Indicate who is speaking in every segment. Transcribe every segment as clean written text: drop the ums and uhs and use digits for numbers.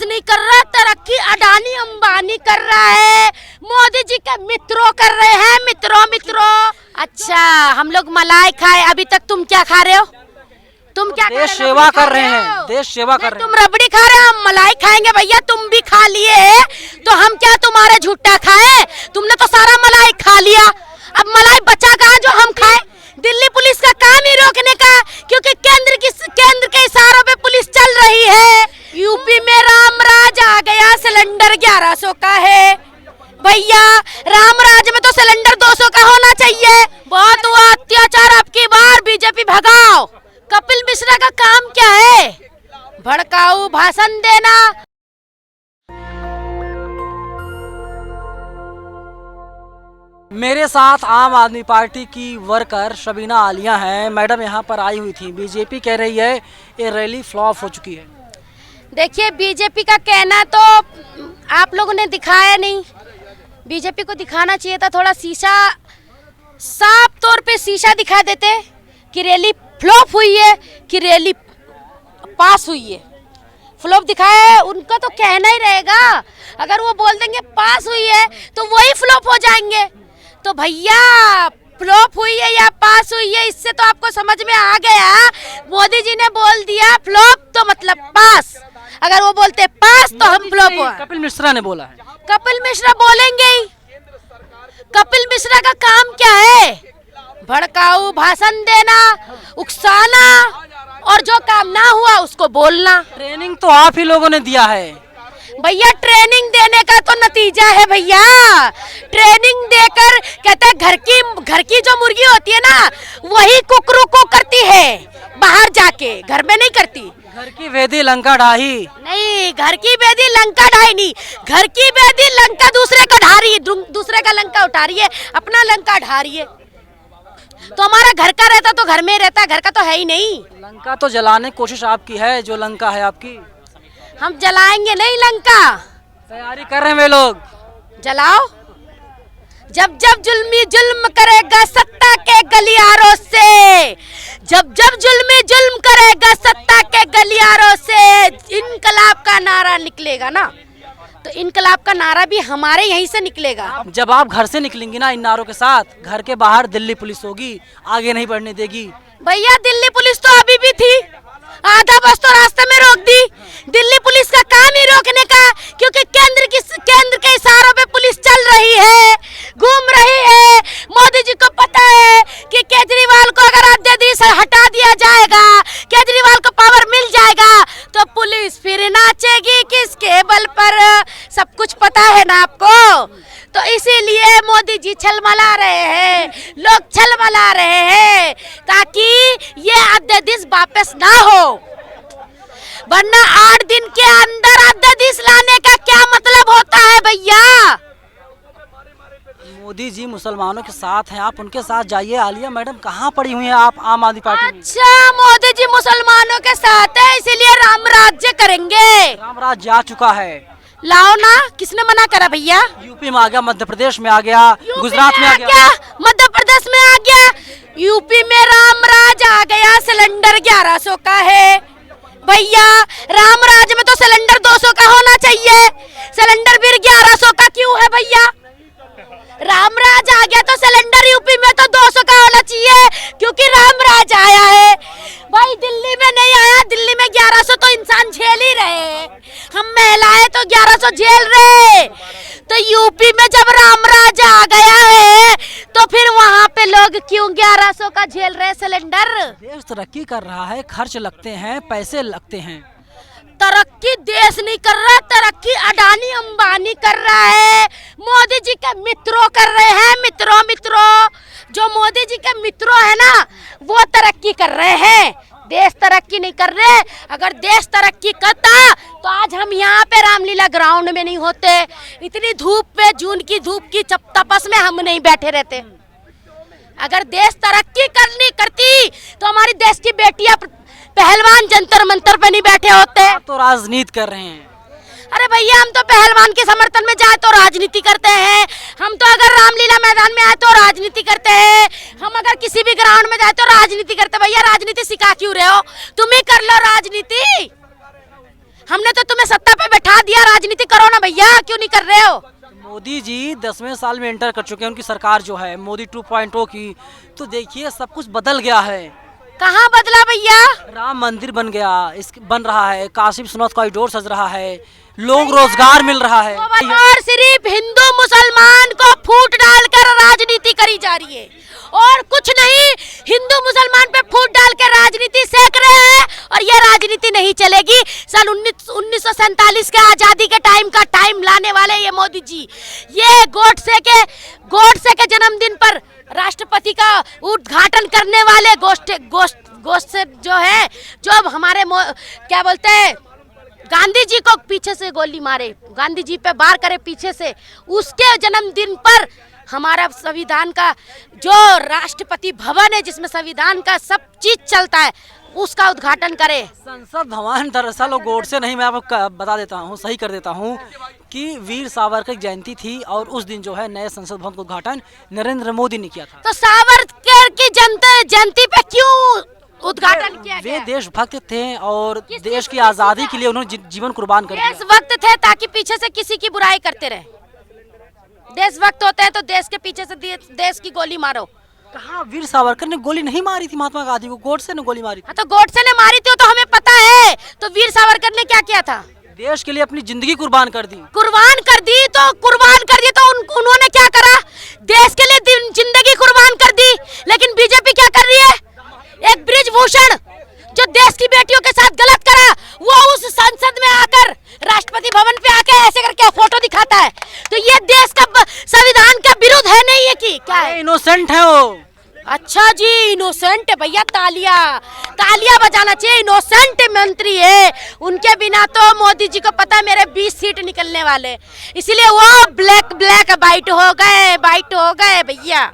Speaker 1: नहीं कर रहा, तरक्की अडानी अंबानी कर रहा है, मोदी जी के मित्रों कर रहे हैं, मित्रों। अच्छा, हम लोग मलाई खाए, अभी तक तुम क्या खा रहे हो? तुम क्या
Speaker 2: देश सेवा कर रहे हैं, देश सेवा कर रहे हैं।
Speaker 1: तुम रबड़ी खा रहे हो, हम मलाई खाएंगे भैया। तुम भी खा लिए तो हम क्या तुम्हारे झूठा खाए? तुमने तो सारा मलाई खा लिया, अब मलाई बचा कहाँ जो हम खाए? दिल्ली पुलिस का काम ही रोकने का, क्योंकि केंद्र के इशारों पे पुलिस चल रही है। यूपी में रामराज आ गया, सिलेंडर 1100 का है भैया। रामराज में तो सिलेंडर 200 का होना चाहिए। बहुत हुआ अत्याचार, अब की बार बीजेपी भगाओ। कपिल मिश्रा का काम क्या है? भड़काऊ भाषण देना।
Speaker 2: मेरे साथ आम आदमी पार्टी की वर्कर शबीना आलिया हैं। मैडम यहाँ पर आई हुई थी। बीजेपी कह रही है ये रैली फ्लॉप हो चुकी है।
Speaker 1: देखिए, बीजेपी का कहना तो आप लोगों ने दिखाया नहीं। बीजेपी को दिखाना चाहिए था थोड़ा शीशा, साफ तौर पे शीशा दिखा देते कि रैली फ्लॉप हुई है कि रैली पास हुई है। फ्लॉप दिखाया है, उनका तो कहना ही रहेगा। अगर वो बोल देंगे पास हुई है तो वही फ्लॉप हो जाएंगे। तो भैया, फ्लॉप हुई है या पास हुई है, इससे तो आपको समझ में आ गया। मोदी जी ने बोल दिया फ्लॉप तो मतलब पास। अगर वो बोलते पास तो हम फ्लॉप हुआ।
Speaker 2: कपिल मिश्रा ने बोला है।
Speaker 1: कपिल मिश्रा बोलेंगे ही। कपिल मिश्रा का काम क्या है? भड़काऊ भाषण देना, उकसाना, और जो काम ना हुआ उसको बोलना।
Speaker 2: ट्रेनिंग तो आप ही लोगों ने दिया है
Speaker 1: भैया। ट्रेनिंग देने का तो नतीजा है भैया। ट्रेनिंग देकर कहते हैं घर की जो मुर्गी होती है ना, वही कुकरू को करती है बाहर जाके, घर में नहीं करती।
Speaker 2: घर की वेदी लंका ढाही
Speaker 1: नहीं, घर की वेदी लंका ढाई नहीं, घर की वेदी लंका दूसरे को ढा रही है, दूसरे का लंका उठा रही है, अपना लंका ढा रही है। तो हमारा घर का रहता तो घर में रहता, घर का तो है ही नहीं।
Speaker 2: लंका तो जलाने की कोशिश आपकी है, जो लंका है आपकी।
Speaker 1: हम जलाएंगे नहीं लंका,
Speaker 2: तैयारी कर रहे हैं वे लोग।
Speaker 1: जलाओ। जब जब जुल्मी जुल्म करेगा सत्ता के गलियारों से, जब जब जुल्मी जुल्म करेगा सत्ता के गलियारों से, इनकलाब का नारा निकलेगा ना, तो इनकलाब का नारा भी हमारे यहीं से निकलेगा।
Speaker 2: जब आप घर से निकलेंगी ना इन नारों के साथ, घर के बाहर दिल्ली पुलिस होगी, आगे नहीं बढ़ने देगी।
Speaker 1: भैया, दिल्ली पुलिस तो अभी भी थी, आधा बस तो रास्ते में रोक दी। दिल्ली पुलिस का काम ही रोकने का, क्योंकि केंद्र के इशारों पे पुलिस चल रही है, घूम रही है। मोदी जी को पता है कि केजरीवाल को अगर अध्यादेश हटा दिया जाएगा, केजरीवाल को पावर मिल जाएगा, तो पुलिस फिर नाचेगी किसके बल पर। सब कुछ पता है ना आपको। तो इसीलिए मोदी जी छलमला रहे हैं, लोग छलमला रहे हैं, ताकि ये अध्यादेश वापस ना हो। वरना 8 दिन के अंदर अध्यादेश लाने का क्या मतलब होता है भैया?
Speaker 2: मोदी जी मुसलमानों के साथ हैं, आप उनके साथ जाइए। आलिया मैडम, कहाँ पड़ी हुई हैं आप आम आदमी पार्टी में?
Speaker 1: अच्छा, मोदी जी मुसलमानों के साथ है, इसीलिए राम राज्य करेंगे।
Speaker 2: रामराज जा चुका है।
Speaker 1: लाओ ना, किसने मना करा भैया?
Speaker 2: यूपी में आ गया, मध्य प्रदेश में आ गया, गुजरात में आ गया,
Speaker 1: मध्य प्रदेश में आ गया। यूपी में रामराज आ गया, सिलेंडर 1100 का है भैया। रामराज में तो सिलेंडर 200 का होना चाहिए, सिलेंडर फिर 1100 का क्यों है भैया? रामराज आ गया तो सिलेंडर यूपी में तो 200 का होना चाहिए, क्योंकि रामराज आया है भाई। दिल्ली में नहीं आया, दिल्ली में 1100 तो इंसान झेल ही रहे, हम महिलाएं तो 1100 झेल रहे। तो यूपी में जब रामराज आ गया है, तो फिर वहाँ पे लोग क्यों 1100 का झेल रहे सिलेंडर?
Speaker 2: देश तरक्की कर रहा है, खर्च लगते हैं, पैसे लगते हैं।
Speaker 1: तरक्की देश नहीं कर रहा, तरक्की अडानी अंबानी कर रहा है, मोदी जी के मित्रों कर रहे हैं, मित्रों। जो मोदी जी के मित्रों है ना, वो तरक्की कर रहे हैं, देश तरक्की नहीं कर रहे। अगर देश तरक्की करता तो आज हम यहाँ पे रामलीला ग्राउंड में नहीं होते, इतनी धूप पे, जून की धूप की तपस में हम नहीं बैठे रहते। अगर देश तरक्की करती तो हमारी देश की बेटियां पहलवान जंतर मंतर पे नहीं बैठे होते।
Speaker 2: तो राजनीति कर रहे हैं।
Speaker 1: अरे भैया, हम तो पहलवान के समर्थन में जाए तो राजनीति करते हैं, हम तो अगर रामलीला मैदान में आए तो राजनीति करते हैं, हम अगर किसी भी ग्राउंड में जाए तो राजनीति करते हैं। भैया, राजनीति सिखा क्यों रहे हो? तुम ही कर लो राजनीति। हमने तो तुम्हें सत्ता पे बैठा दिया, राजनीति करो ना भैया, क्यों नहीं कर रहे हो?
Speaker 2: मोदी जी 10वें साल में एंटर कर चुके हैं, उनकी सरकार जो है मोदी 2.0 की, तो देखिए सब कुछ बदल गया है।
Speaker 1: कहाँ बदला भैया?
Speaker 2: राम मंदिर बन गया, बन रहा है, काशी विश्वनाथ कॉरिडोर सज रहा है, लोग रोजगार मिल रहा है।
Speaker 1: और सिर्फ हिंदू मुसलमान को फूट डालकर राजनीति करी जा रही है और कुछ नहीं, हिंदू मुसलमान पे फूट डाल के राजनीति सेक रहे हैं और ये राजनीति नहीं चलेगी। सन 1947 के आजादी के टाइम लाने वाले ये मोदी जी, ये गोडसे के जन्मदिन पर राष्ट्रपति का उद्घाटन करने वाले गोष्ठ से जो है, जो हमारे क्या बोलते हैं, गांधी जी को पीछे से गोली मारे, गांधी जी पे वार करे पीछे से, उसके जन्मदिन पर हमारा संविधान का जो राष्ट्रपति भवन है जिसमें संविधान का सब चीज चलता है, उसका उद्घाटन करे।
Speaker 2: संसद भवन दरअसल वो गोडसे नहीं, मैं आपको बता देता हूँ, सही कर देता हूँ कि वीर सावरकर की जयंती थी और उस दिन जो है नए संसद भवन का उद्घाटन नरेंद्र मोदी ने किया था।
Speaker 1: तो सावरकर की जयंती पे क्यों उद्घाटन किया गया?
Speaker 2: वे देशभक्त थे और देश की आजादी के लिए उन्होंने जीवन कुर्बान कर दिया।
Speaker 1: देशभक्त थे ताकि पीछे से किसी की बुराई करते रहे। देशभक्त होते हैं तो देश के पीछे से देश की गोली मारो।
Speaker 2: कहाँ वीर सावरकर ने गोली नहीं मारी थी महात्मा गांधी को, गोडसे ने गोली मारी थी।
Speaker 1: हाँ तो गोडसे ने मारी थी तो हमें पता है। तो वीर सावरकर ने क्या किया था?
Speaker 2: देश के लिए अपनी जिंदगी कुर्बान कर दी।
Speaker 1: तो उन्होंने क्या करा? देश के लिए जिंदगी कुर्बान कर दी। लेकिन बीजेपी क्या कर रही है? एक ब्रिजभूषण जो देश की बेटियों के साथ गलत करा, वो उस संसद में आकर राष्ट्रपति भवन पे आके ऐसे करके फोटो दिखाता है। तो ये देश का संविधान का विरुद्ध है नहीं है कि क्या है?
Speaker 2: इनोसेंट है वो।
Speaker 1: अच्छा जी, इनोसेंट है भैया, तालियां बजाना चाहिए। इनोसेंट मंत्री है, उनके बिना तो मोदी जी को पता है मेरे 20 सीट निकलने वाले, इसीलिए वो ब्लैक वाइट हो गए भैया।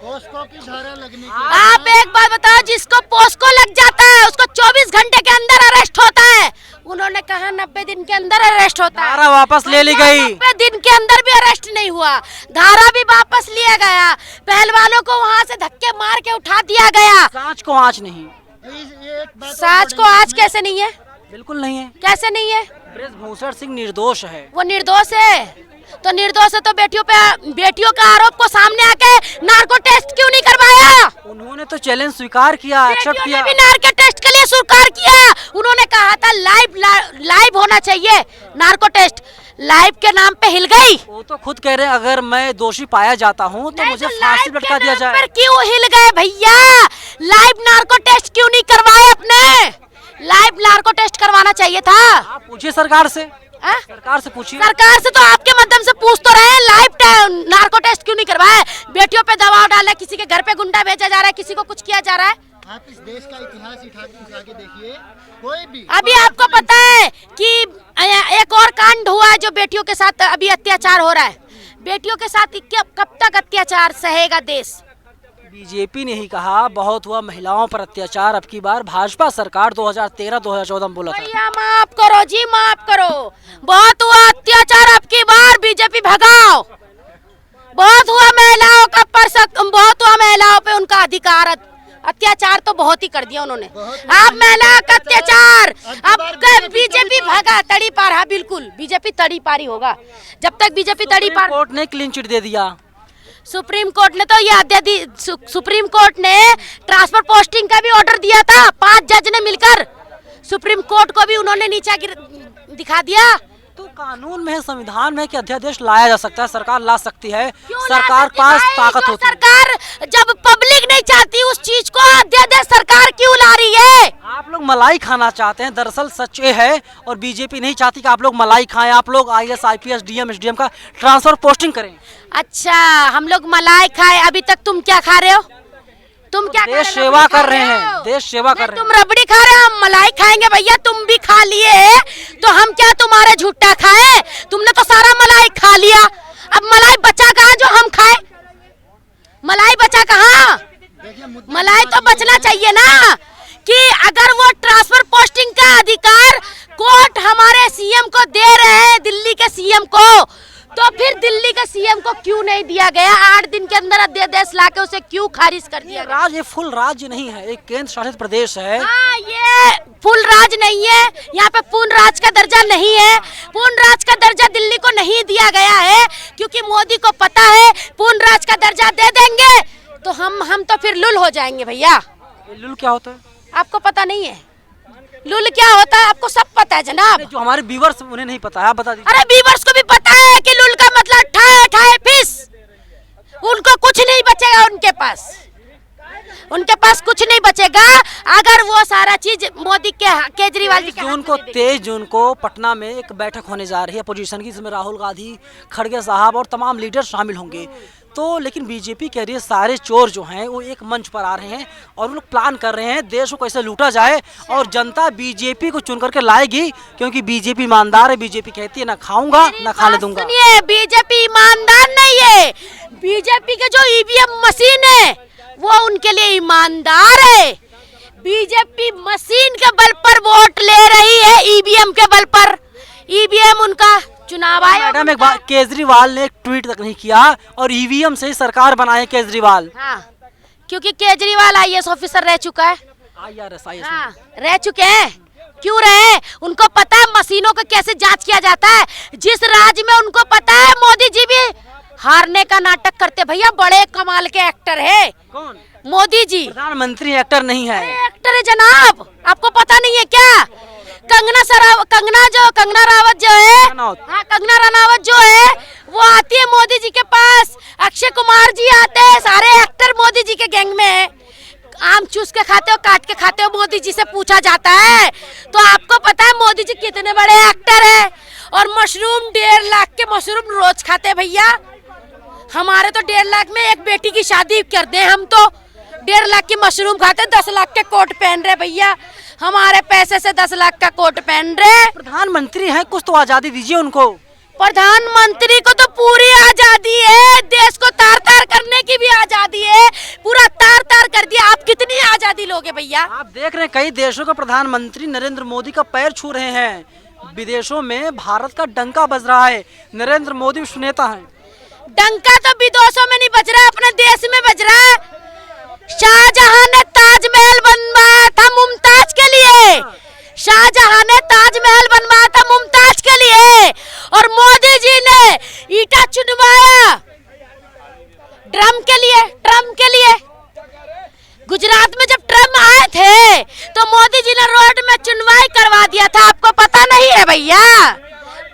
Speaker 3: पोस्को की धारा लगने की।
Speaker 1: आप एक बात बताओ, जिसको पोस्को लग जाता है उसको 24 घंटे के अंदर अरेस्ट होता है। उन्होंने कहा 90 दिन के अंदर अरेस्ट होता है,
Speaker 2: धारा वापस ले ली गई।
Speaker 1: 90 दिन के अंदर भी अरेस्ट नहीं हुआ, धारा भी वापस लिया गया, पहलवानों को वहाँ से धक्के मार के उठा दिया गया।
Speaker 2: सांच को आँच नहीं।
Speaker 1: सांच को आँच कैसे नहीं है?
Speaker 2: बिल्कुल नहीं है।
Speaker 1: कैसे नहीं है?
Speaker 2: ब्रिजभूषण सिंह निर्दोष है।
Speaker 1: वो निर्दोष है तो निर्दोष है तो बेटियों का आरोप को सामने आके नार्को टेस्ट क्यों नहीं करवाया?
Speaker 2: उन्होंने तो चैलेंज स्वीकार किया, एक्सेप्ट किया।
Speaker 1: भी नार्को टेस्ट के लिए स्वीकार किया। उन्होंने कहा था लाइव होना चाहिए नार्को टेस्ट, लाइव के नाम पे हिल गई।
Speaker 2: वो तो खुद कह रहे हैं अगर मैं दोषी पाया जाता हूँ तो मुझे फांसी लटका दिया जाए।
Speaker 1: पर क्यों हिल गए भैया? लाइव नार्को टेस्ट क्यों नहीं करवाए अपने? लाइव नार्को टेस्ट करवाना चाहिए था।
Speaker 2: आप पूछिए सरकार से। सरकार से पूछिए।
Speaker 1: सरकार से तो आपके माध्यम से पूछ तो रहे हैं, लाइव नार्को टेस्ट क्यों नहीं करवाए? बेटियों पे दबाव डाला है, किसी के घर पे गुंडा भेजा जा रहा है, किसी को कुछ किया जा रहा है।
Speaker 3: आप इस देश का इतिहास उठा के देखिए, कोई भी।
Speaker 1: अभी आपको पता है कि एक और कांड हुआ है जो बेटियों के साथ अभी अत्याचार हो रहा है। बेटियों के साथ कब तक अत्याचार सहेगा देश?
Speaker 2: बीजेपी ने ही कहा बहुत हुआ महिलाओं पर अत्याचार, अब की बार भाजपा सरकार 2013-2014 में बोला था।
Speaker 1: भैया माफ करो जी, माफ करो, बहुत हुआ अत्याचार, अब की बार बीजेपी भगाओ। बहुत हुआ महिलाओं का बहुत हुआ महिलाओं पे उनका अधिकार, अत्याचार तो बहुत ही कर दिया उन्होंने। आप महिला का अत्याचार अब बीजेपी भगा, तड़ी पार। हाँ बिल्कुल, बीजेपी तड़ी पारी होगा जब तक बीजेपी तड़ी पार।
Speaker 2: कोर्ट ने क्लीन चिट दे दिया।
Speaker 1: सुप्रीम कोर्ट ने तो ये सुप्रीम कोर्ट ने ट्रांसफर पोस्टिंग का भी ऑर्डर दिया था। 5 जज ने मिलकर सुप्रीम कोर्ट को भी उन्होंने नीचा दिखा दिया।
Speaker 2: तो कानून में, संविधान में कि अध्यादेश लाया जा सकता है, सरकार ला सकती है, सरकार पास ताकत होती है।
Speaker 1: सरकार जब पब्लिक नहीं चाहती उस चीज को, अध्यादेश सरकार क्यों ला रही है?
Speaker 2: आप लोग मलाई खाना चाहते हैं, दरअसल सच ये है, और बीजेपी नहीं चाहती कि आप लोग मलाई खाएं। आप लोग IAS, IPS, DM, SDM का ट्रांसफर पोस्टिंग करें।
Speaker 1: अच्छा, हम लोग मलाई खाए, अभी तक तुम क्या खा रहे हो? तुम क्या
Speaker 2: देश सेवा कर रहे हैं, देश सेवा कर रहे हैं।
Speaker 1: तुम रबड़ी खा रहे हो, हम मलाई खाएंगे भैया। तुम भी खा लिए तो हम क्या तुम्हारे झूठा खाए? तुमने तो सारा मलाई खा लिया, अब मलाई बचा कहाँ जो हम खाए? मलाई बचा कहाँ? मलाई तो बचना चाहिए ना, कि अगर वो ट्रांसफर पोस्टिंग का अधिकार कोर्ट हमारे CM को दे रहे हैं, दिल्ली के CM को, तो फिर दिल्ली के सीएम को क्यों नहीं दिया गया? 8 दिन के अंदर अध्यादेश लाके उसे क्यों खारिज कर दिया गया?
Speaker 2: राज्य ये फुल राज्य नहीं है, एक केंद्र शासित प्रदेश है।
Speaker 1: हाँ, ये फुल राज नहीं है, यहाँ पे पूर्ण राज का दर्जा नहीं है। पूर्ण राज का दर्जा दिल्ली को नहीं दिया गया है क्योंकि मोदी को पता है पूर्ण राज का दर्जा दे देंगे तो हम तो फिर लुल हो जाएंगे भैया।
Speaker 2: लुल क्या होता है?
Speaker 1: आपको पता नहीं है लुल क्या होता है? आपको सब पता है जनाब।
Speaker 2: जो हमारे व्यूअर्स उन्हें नहीं पता है, आप बता दीजिए।
Speaker 1: अरे बीवर्स को भी पता है कि लुल का मतलब ठाए ठाए फिस। उनको कुछ नहीं बचेगा, उनके पास कुछ नहीं बचेगा अगर वो सारा चीज मोदी के केजरीवाल जी के हाथ में दे देंगे।
Speaker 2: 23 जून को पटना में एक बैठक होने जा रही है अपोजिशन की, जिसमें राहुल गांधी, खड़गे साहब और तमाम लीडर शामिल होंगे। तो लेकिन बीजेपी कह रही है सारे चोर जो हैं वो एक मंच पर आ रहे हैं और वो लोग प्लान कर रहे हैं देश को कैसे लूटा जाए और जनता बीजेपी को चुन करके लाएगी क्योंकि बीजेपी ईमानदार है। बीजेपी कहती है ना खाऊंगा ना खाने दूंगा।
Speaker 1: सुनिए, बीजेपी ईमानदार नहीं है। बीजेपी के जो ईवीएम मशीन है वो उनके लिए ईमानदार है। बीजेपी मशीन के बल पर वोट ले रही है, ईवीएम के बल पर। ईवीएम उनका चुनाव आयोग।
Speaker 2: मैडम एक बात, केजरीवाल ने एक ट्वीट तक नहीं किया और ईवीएम से ही सरकार बनाए केजरीवाल।
Speaker 1: हाँ, क्योंकि केजरीवाल आईएएस ऑफिसर रह चुका है।
Speaker 2: IRS
Speaker 1: हाँ, रह चुके हैं। क्यों रहे? उनको पता है मशीनों का कैसे जांच किया जाता है। जिस राज्य में उनको पता है मोदी जी भी हारने का नाटक करते। भैया बड़े कमाल के एक्टर है
Speaker 2: कौन?
Speaker 1: मोदी जी।
Speaker 2: प्रधानमंत्री एक्टर नहीं है।
Speaker 1: अरे एक्टर है जनाब, आपको पता नहीं है क्या? कंगना रावत जो है, हाँ कंगना रनावत जो है वो आती है मोदी जी के पास। अक्षय कुमार जी आते हैं, सारे एक्टर मोदी जी के गैंग में है। आम चूस के खाते हो, काट के खाते हो, मोदी जी से पूछा जाता है। तो आपको पता है मोदी जी कितने बड़े एक्टर है। और मशरूम 1.5 लाख के मशरूम रोज खाते हैं भैया। हमारे तो 1.5 लाख में एक बेटी की शादी कर दे, हम तो 1.5 लाख की मशरूम खाते, 10 लाख के कोट पहन रहे भैया। हमारे पैसे से 10 लाख का कोट पहन रहे।
Speaker 2: प्रधानमंत्री हैं, कुछ तो आजादी दीजिए उनको।
Speaker 1: प्रधानमंत्री को तो पूरी आजादी है, देश को तार तार करने की भी आजादी है। पूरा तार तार कर दिया। आप कितनी आजादी लोगे भैया?
Speaker 2: आप देख रहे हैं कई देशों का प्रधानमंत्री नरेंद्र मोदी का पैर छू रहे हैं। विदेशों में भारत का डंका बज रहा है। नरेंद्र मोदी विश्व नेता हैं।
Speaker 1: डंका तो विदेशों में नहीं बज रहा है, अपने देश में बज रहा है। शाहजहां ने ताजमहल बनवाया था मुमताज के लिए। शाहजहां ने ताजमहल बनवाया था मुमताज के लिए और मोदी जी ने ईटा चुनवाया ट्रम्प के लिए। गुजरात में जब ट्रम्प आए थे तो मोदी जी ने रोड में चुनवाई करवा दिया था। आपको पता नहीं है भैया?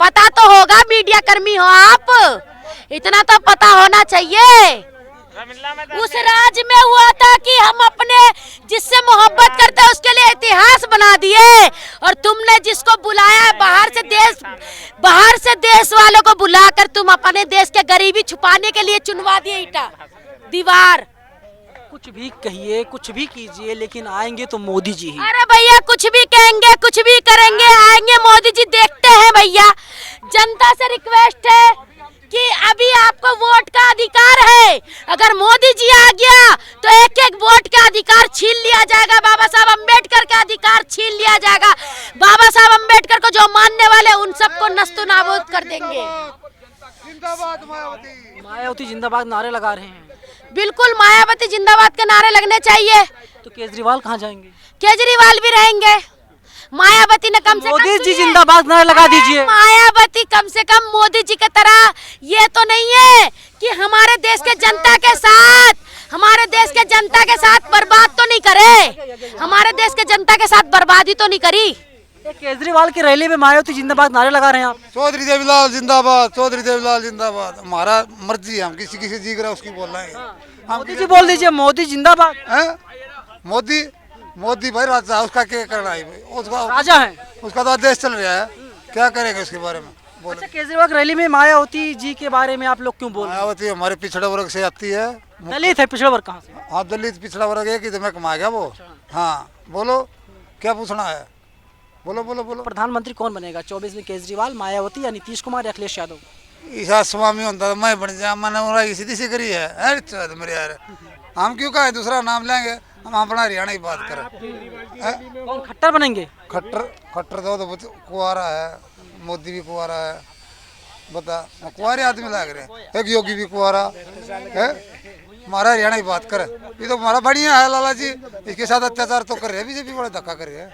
Speaker 1: पता तो होगा, मीडिया कर्मी हो आप, इतना तो पता होना चाहिए। उस राज्य में हुआ था कि हम अपने जिससे मोहब्बत करते हैं उसके लिए इतिहास बना दिए और तुमने जिसको बुलाया है बाहर से देश वालों को बुलाकर तुम अपने देश के गरीबी छुपाने के लिए चुनवा दिए ईटा दीवार।
Speaker 2: कुछ भी कहिए, कुछ भी कीजिए, लेकिन आएंगे तो मोदी जी ही।
Speaker 1: अरे भैया कुछ भी कहेंगे, कुछ भी करेंगे, आएंगे मोदी जी। देखते हैं भैया, जनता से रिक्वेस्ट है कि अभी आपको वोट का अधिकार है। अगर मोदी जी आ गया तो एक एक वोट का अधिकार छीन लिया जाएगा। बाबा साहब अम्बेडकर का अधिकार छीन लिया जाएगा। बाबा साहब अम्बेडकर को जो मानने वाले उन सबको नस्तो नाबूद कर देंगे।
Speaker 3: जिंदाबाद मायावती।
Speaker 2: मायावती जिंदाबाद नारे लगा रहे हैं।
Speaker 1: बिल्कुल, मायावती जिंदाबाद के नारे लगने चाहिए।
Speaker 2: तो केजरीवाल कहाँ जाएंगे?
Speaker 1: केजरीवाल भी रहेंगे। मायावती ने कम से कम
Speaker 2: मोदी जी जिंदाबाद नारा लगा दीजिए।
Speaker 1: मायावती कम से कम मोदी जी की तरह ये तो नहीं है कि हमारे देश के जनता के साथ बर्बाद तो नहीं करे। हमारे देश के जनता के साथ बर्बादी तो नहीं करी।
Speaker 2: केजरीवाल की रैली में मायावती जिंदाबाद नारे लगा रहे हैं आप।
Speaker 4: चौधरी देवीलाल जिंदाबाद, चौधरी देवीलाल जिंदाबाद। हमारा मर्जी है, हम किसी जी रहा उसकी बोल रहे हैं।
Speaker 2: मोदी जी बोल दीजिए मोदी जिंदाबाद।
Speaker 4: मोदी भाई राजा है, उसका क्या करना है? उसका
Speaker 2: राजा है,
Speaker 4: उसका तो देश चल रहा है, क्या करेगा उसके बारे में?
Speaker 2: अच्छा, केजरीवाल की रैली में मायावती जी के बारे में आप लोग क्यों बोल रहे हैं?
Speaker 4: मायावती हमारे पिछड़े वर्ग से आती है।
Speaker 2: दलित है, पिछड़ा वर्ग कहाँ से?
Speaker 4: हाँ, दलित पिछड़ा वर्ग है कि तुम्हें कमा गया वो। हाँ बोलो, क्या पूछना है? बोलो बोलो बोलो।
Speaker 2: प्रधानमंत्री कौन बनेगा 24 में? केजरीवाल, मायावती या नीतीश कुमार या अखिलेश यादव?
Speaker 4: ईसा स्वामी होता मैं बन जाए, मैंने सीधी सी करी है। अरे मेरे यार, हम क्यों कहें दूसरा नाम लेंगे? हम अपना हरियाणा की बात करें।
Speaker 2: कौन खट्टर बनेंगे?
Speaker 4: खट्टर तो कुआरा है, मोदी भी कुआरा है। बता कुंवारे आदमी लाग रहे, एक योगी भी कुंवारा है, हमारा हरियाणा की बात करे, ये तो हमारा बढ़िया है लाला जी, इसके साथ अत्याचार तो कर रहे हैं, बीजेपी बड़ा धक्का कर रही है,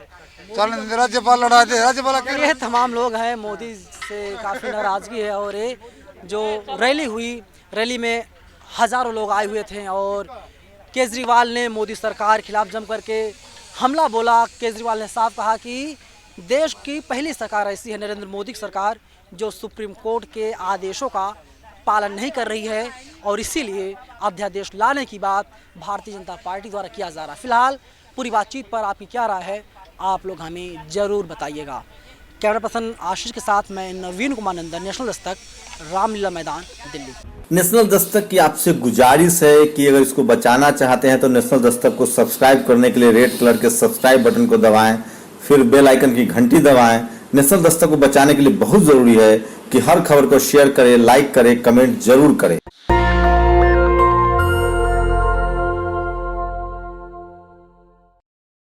Speaker 4: चल राज्यपाल लड़ा दे, राज्यपाल
Speaker 2: ये तमाम लोग हैं, मोदी से काफ़ी नाराज़गी है। और ये जो रैली हुई, रैली में हज़ारों लोग आए हुए थे और केजरीवाल ने मोदी सरकार के खिलाफ जम करके हमला बोला। केजरीवाल ने साफ कहा कि देश की पहली सरकार ऐसी है, नरेंद्र मोदी की सरकार, जो सुप्रीम कोर्ट के आदेशों का पालन नहीं कर रही है और इसीलिए अध्यादेश लाने की बात भारतीय जनता पार्टी द्वारा किया जा रहा है। फिलहाल पूरी बातचीत पर आपकी क्या राय है, आप लोग हमें ज़रूर बताइएगा। कैमरा पर्सन आशीष के साथ मैं नवीन कुमार नंदन, नेशनल दस्तक, रामलीला मैदान, दिल्ली।
Speaker 5: नेशनल दस्तक की आपसे गुजारिश है कि अगर इसको बचाना चाहते हैं तो नेशनल दस्तक को सब्सक्राइब करने के लिए रेड कलर के सब्सक्राइब बटन को दबाएं, फिर बेल आइकन की घंटी दबाएं। नेशनल दस्तक को बचाने के लिए बहुत जरूरी है कि हर खबर को शेयर करें, लाइक करें, कमेंट जरूर करें।